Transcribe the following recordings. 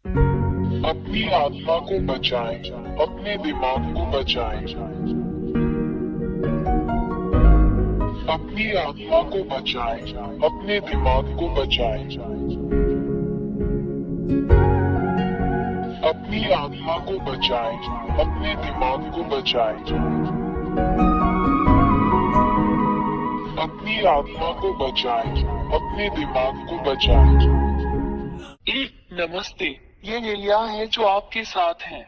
अपनी आत्मा को बचाएं, अपने दिमाग को बचाएं। अपनी आत्मा को बचाएं, अपने दिमाग को बचाएं। अपनी आत्मा को बचाएं, अपने दिमाग को बचाएं। अपनी आत्मा को बचाएं, अपने दिमाग को बचाएं। नमस्ते, ये लिलिया है जो आपके साथ है।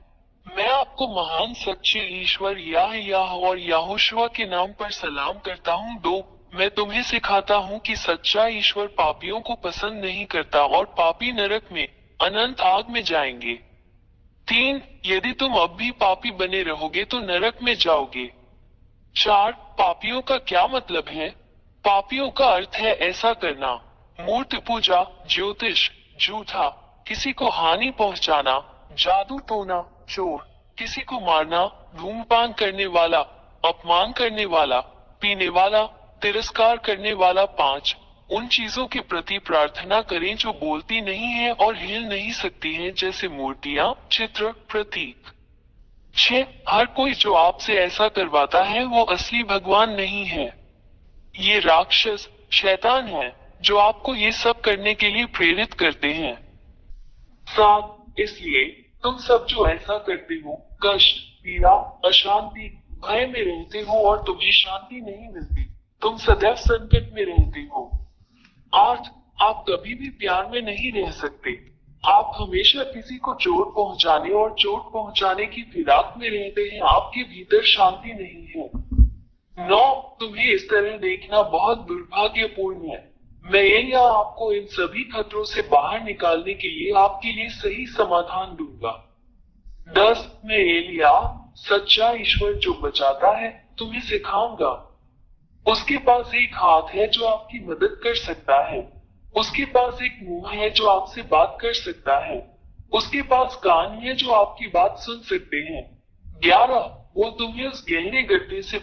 मैं आपको महान सच्चे ईश्वर याह और याहोशुआ के नाम पर सलाम करता हूँ। 2, मैं तुम्हें सिखाता हूँ कि सच्चा ईश्वर पापियों को पसंद नहीं करता और पापी नरक में अनंत आग में जाएंगे। 3, यदि तुम अब भी पापी बने रहोगे तो नरक में जाओगे। 4, पापियों का क्या मतलब है? पापियों का अर्थ है ऐसा करना: मूर्ति पूजा, ज्योतिष, झूठा, किसी को हानि पहुंचाना, जादू टोना, चोर, किसी को मारना, धूम्रपान करने वाला, अपमान करने वाला, पीने वाला, तिरस्कार करने वाला। 5, उन चीजों के प्रति प्रार्थना करें जो बोलती नहीं है और हिल नहीं सकती हैं, जैसे मूर्तियां, चित्र, प्रतीक। 6, हर कोई जो आपसे ऐसा करवाता है वो असली भगवान नहीं है। ये राक्षस, शैतान है जो आपको ये सब करने के लिए प्रेरित करते हैं। 7, इसलिए तुम सब जो ऐसा करते हो, कष्ट, पीड़ा, अशांति, भय में रहते हो और तुम्हें शांति नहीं मिलती। तुम सदैव संकट में रहते हो। 8, आप कभी भी प्यार में नहीं रह सकते। आप हमेशा किसी को चोट पहुंचाने और चोट पहुंचाने की फिराक में रहते हैं। आपके भीतर शांति नहीं है। 9, तुम्हें इस तरह देखना बहुत दुर्भाग्यपूर्ण है। मैं यहाँ आपको इन सभी खतरों से बाहर निकालने के लिए आपके लिए सही समाधान दूंगा। 10, मैं एलिया, सच्चा ईश्वर जो बचाता है, तुम्हें सिखाऊंगा। उसके पास एक हाथ है जो आपकी मदद कर सकता है। उसके पास एक मुंह है जो आपसे बात कर सकता है। उसके पास कान है जो आपकी बात सुन सकते हैं। 11, वो तुम्हें उस गहरे गड्ढे से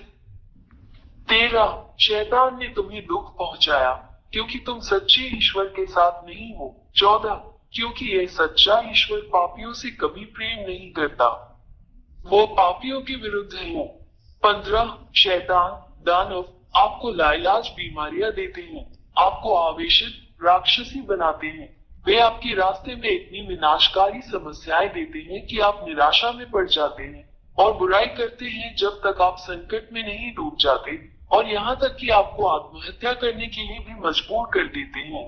13, शैतान ने तुम्हें दुख पहुंचाया क्योंकि तुम सच्चे ईश्वर के साथ नहीं हो। 14, क्योंकि यह सच्चा ईश्वर पापियों से कभी प्रेम नहीं करता, वो पापियों के विरुद्ध है। 15, शैतान, दानव आपको लाइलाज बीमारियां देते हैं, आपको आवेशित, राक्षसी बनाते हैं। वे आपके रास्ते में इतनी विनाशकारी समस्याएं देते हैं कि आप निराशा में पड़ जाते हैं और बुराई करते हैं जब तक आप संकट में नहीं डूब जाते, और यहाँ तक कि आपको आत्महत्या करने के लिए भी मजबूर कर देते हैं।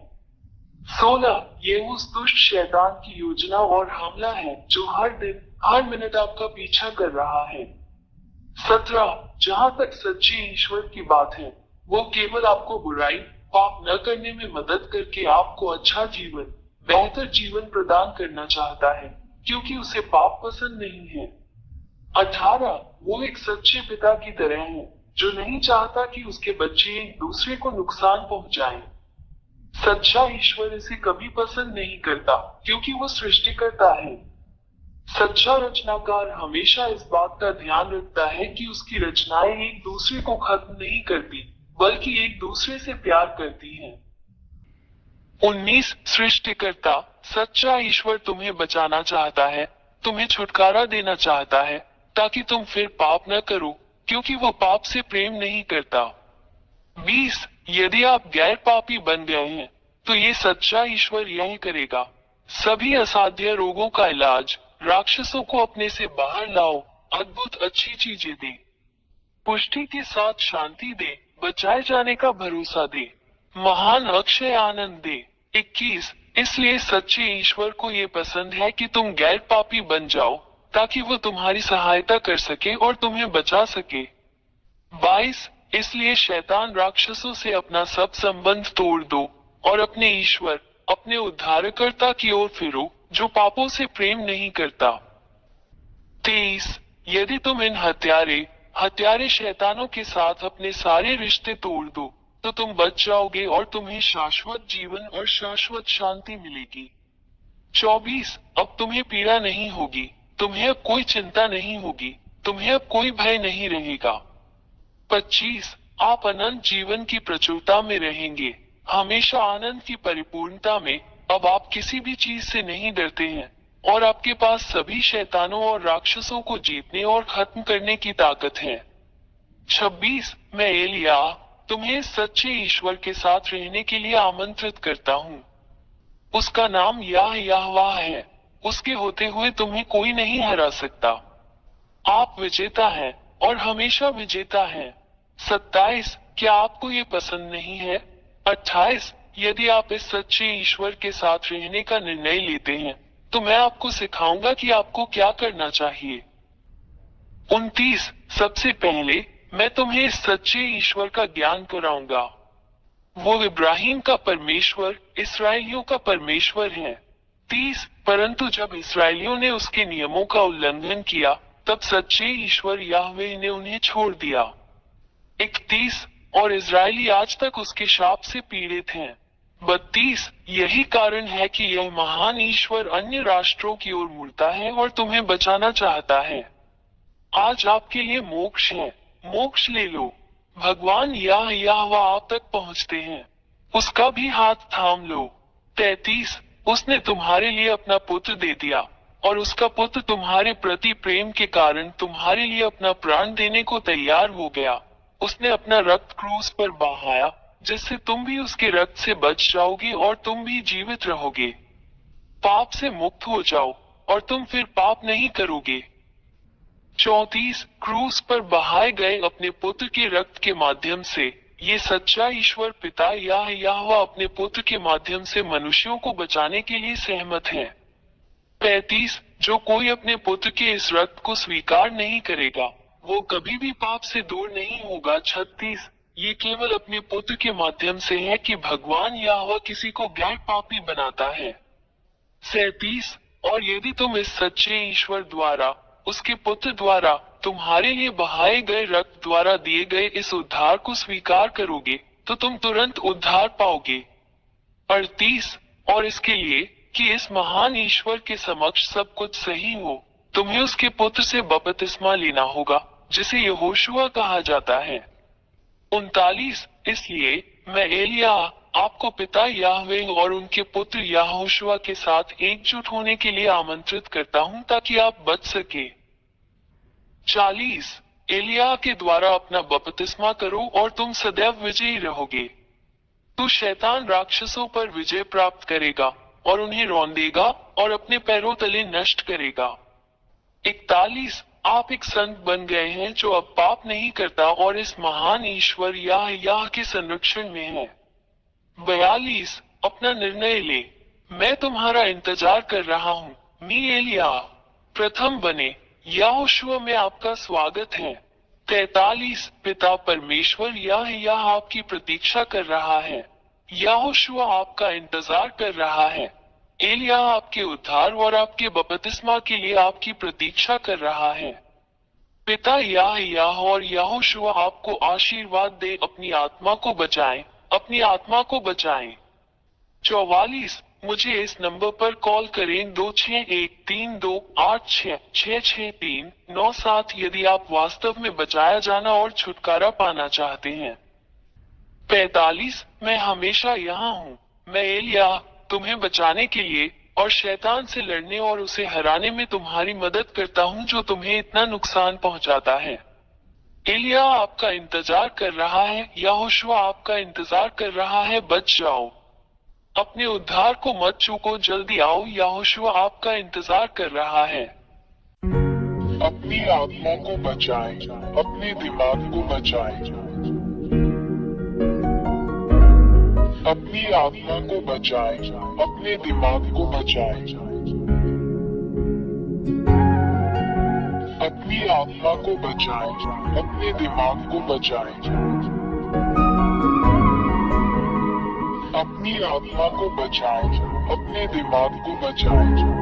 16, ये उस दुष्ट शैतान की योजना और हमला है जो हर दिन, हर मिनट आपका पीछा कर रहा है। 17, जहाँ तक सच्चे ईश्वर की बात है, वो केवल आपको बुराई, पाप न करने में मदद करके आपको अच्छा जीवन, बेहतर जीवन प्रदान करना चाहता है, क्योंकि उसे पाप पसंद नहीं है। 18, वो एक सच्चे पिता की तरह है जो नहीं चाहता कि उसके बच्चे एक दूसरे को नुकसान पहुंचाएं। सच्चा ईश्वर इसे कभी पसंद नहीं करता क्योंकि वो सृष्टिकर्ता है। सच्चा रचनाकार हमेशा इस बात का ध्यान रखता है कि उसकी रचनाएं एक दूसरे को खत्म नहीं करती, बल्कि एक दूसरे से प्यार करती हैं। 19, सृष्टिकर्ता, सच्चा ईश्वर तुम्हें बचाना चाहता है, तुम्हें छुटकारा देना चाहता है ताकि तुम फिर पाप न करो, क्योंकि वो पाप से प्रेम नहीं करता। 20, यदि आप गैर पापी बन गए हैं तो ये सच्चा ईश्वर यही करेगा: सभी असाध्य रोगों का इलाज, राक्षसों को अपने से बाहर लाओ, अद्भुत अच्छी चीजें दे, पुष्टि के साथ शांति दे, बचाए जाने का भरोसा दे, महान अक्षय आनंद दे। 21, इसलिए सच्चे ईश्वर को ये पसंद है कि तुम गैर पापी बन जाओ ताकि वो तुम्हारी सहायता कर सके और तुम्हें बचा सके। 22, इसलिए शैतान राक्षसों से अपना सब संबंध तोड़ दो और अपने ईश्वर, अपने उद्धारकर्ता की ओर फिरो जो पापों से प्रेम नहीं करता। 23, यदि तुम इन हत्यारे शैतानों के साथ अपने सारे रिश्ते तोड़ दो तो तुम बच जाओगे और तुम्हें शाश्वत जीवन और शाश्वत शांति मिलेगी। 24, अब तुम्हें पीड़ा नहीं होगी, तुम्हें अब कोई चिंता नहीं होगी, तुम्हें अब कोई भय नहीं रहेगा। 25, आप अनंत जीवन की प्रचुरता में रहेंगे, हमेशा आनंद की परिपूर्णता में। अब आप किसी भी चीज से नहीं डरते हैं, और आपके पास सभी शैतानों और राक्षसों को जीतने और खत्म करने की ताकत है। 26 मैं एलिया तुम्हें इस सच्चे ईश्वर के साथ रहने के लिए आमंत्रित करता हूँ। उसका नाम यहोवा है। उसके होते हुए तुम्हें कोई नहीं हरा सकता। आप विजेता हैं और हमेशा विजेता हैं। 27 क्या आपको ये पसंद नहीं है? 28 यदि आप इस सच्चे ईश्वर के साथ रहने का निर्णय लेते हैं तो मैं आपको सिखाऊंगा कि आपको क्या करना चाहिए। 29 सबसे पहले मैं तुम्हें इस सच्चे ईश्वर का ज्ञान कराऊंगा। वो इब्राहिम का परमेश्वर, इसराइलियों का परमेश्वर है। 30 परंतु जब इसराइलियों ने उसके नियमों का उल्लंघन किया तब सच्चे ईश्वर याहवे ने उन्हें छोड़ दिया। 31 और इजरायली आज तक उसके शाप से पीड़ित हैं। 32 यही कारण है कि यह महान ईश्वर अन्य राष्ट्रों की ओर मुड़ता है और तुम्हें बचाना चाहता है। आज आपके लिए मोक्ष है, मोक्ष ले लो। भगवान यहोवा आप तक पहुंचते हैं, उसका भी हाथ थाम लो। 33 उसने तुम्हारे लिए अपना पुत्र दे दिया और उसका पुत्र तुम्हारे प्रति प्रेम के कारण तुम्हारे लिए अपना प्राण देने को तैयार हो गया। उसने अपना रक्त क्रूस पर बहाया जिससे तुम भी उसके रक्त से बच जाओगे और तुम भी जीवित रहोगे। पाप से मुक्त हो जाओ और तुम फिर पाप नहीं करोगे। 34 क्रूस पर बहाए गए अपने पुत्र के रक्त के माध्यम से ये सच्चा ईश्वर पिता यहोवा अपने पुत्र के माध्यम से मनुष्यों को बचाने के लिए सहमत है। 35 जो कोई अपने पुत्र के इस रक्त को स्वीकार नहीं करेगा वो कभी भी पाप से दूर नहीं होगा। 36 ये केवल अपने पुत्र के माध्यम से है कि भगवान यहोवा किसी को गैर पापी बनाता है। 37 और यदि तुम इस सच्चे ईश्वर द्वारा उसके पुत्र द्वारा तुम्हारे लिए बहाए गए रक्त द्वारा दिए गए इस उद्धार को स्वीकार करोगे तो तुम तुरंत उद्धार पाओगे। 38 और इसके लिए कि इस महान ईश्वर के समक्ष सब कुछ सही हो तुम्हें उसके पुत्र से बपतिस्मा लेना होगा जिसे यहोशुआ कहा जाता है। 39 इसलिए मैं एलिया आपको पिता याहवे और उनके पुत्र यहोशुआ के साथ एकजुट होने के लिए आमंत्रित करता हूं ताकि आप बच सके। 40 एलिया के द्वारा अपना बपतिस्मा करो और तुम सदैव विजयी रहोगे। तू शैतान राक्षसों पर विजय प्राप्त करेगा और उन्हें रौंदेगा और अपने पैरों तले नष्ट करेगा। 41 आप एक संत बन गए हैं जो अब पाप नहीं करता और इस महान ईश्वर याह के संरक्षण में है। 42 अपना निर्णय ले, मैं तुम्हारा इंतजार कर रहा हूँ। मी एलिया प्रथम बने यहोशुआ में आपका स्वागत है। 43 पिता परमेश्वर याह आपकी प्रतीक्षा कर रहा है। यहोशुआ आपका इंतजार कर रहा है। एलिया आपके उद्धार और आपके बपतिस्मा के लिए आपकी प्रतीक्षा कर रहा है। पिता याह और यहोशुआ आपको आशीर्वाद दे अपनी आत्मा को बचाएं, अपनी आत्मा को बचाएं। 44 मुझे इस नंबर पर कॉल करें 261328666397 यदि आप वास्तव में बचाया जाना और छुटकारा पाना चाहते हैं। 45 मैं हमेशा यहाँ हूँ। मैं एलिया तुम्हें बचाने के लिए और शैतान से लड़ने और उसे हराने में तुम्हारी मदद करता हूँ जो तुम्हें इतना नुकसान पहुँचाता है। एलिया आपका इंतजार कर रहा है, यहोशुआ आपका इंतजार कर रहा है, बच जाओ। अपने उद्धार को मत चूको, जल्दी आओ, यहोशुआ आपका इंतजार कर रहा है। अपनी आत्मा को बचाएं, अपने दिमाग को बचाएं। अपनी आत्मा को बचाएं, अपने दिमाग को बचाएं। अपनी आत्मा को बचाएं, अपने दिमाग को बचाएं। अपनी आत्मा को बचाएं, अपने दिमाग को बचाएं।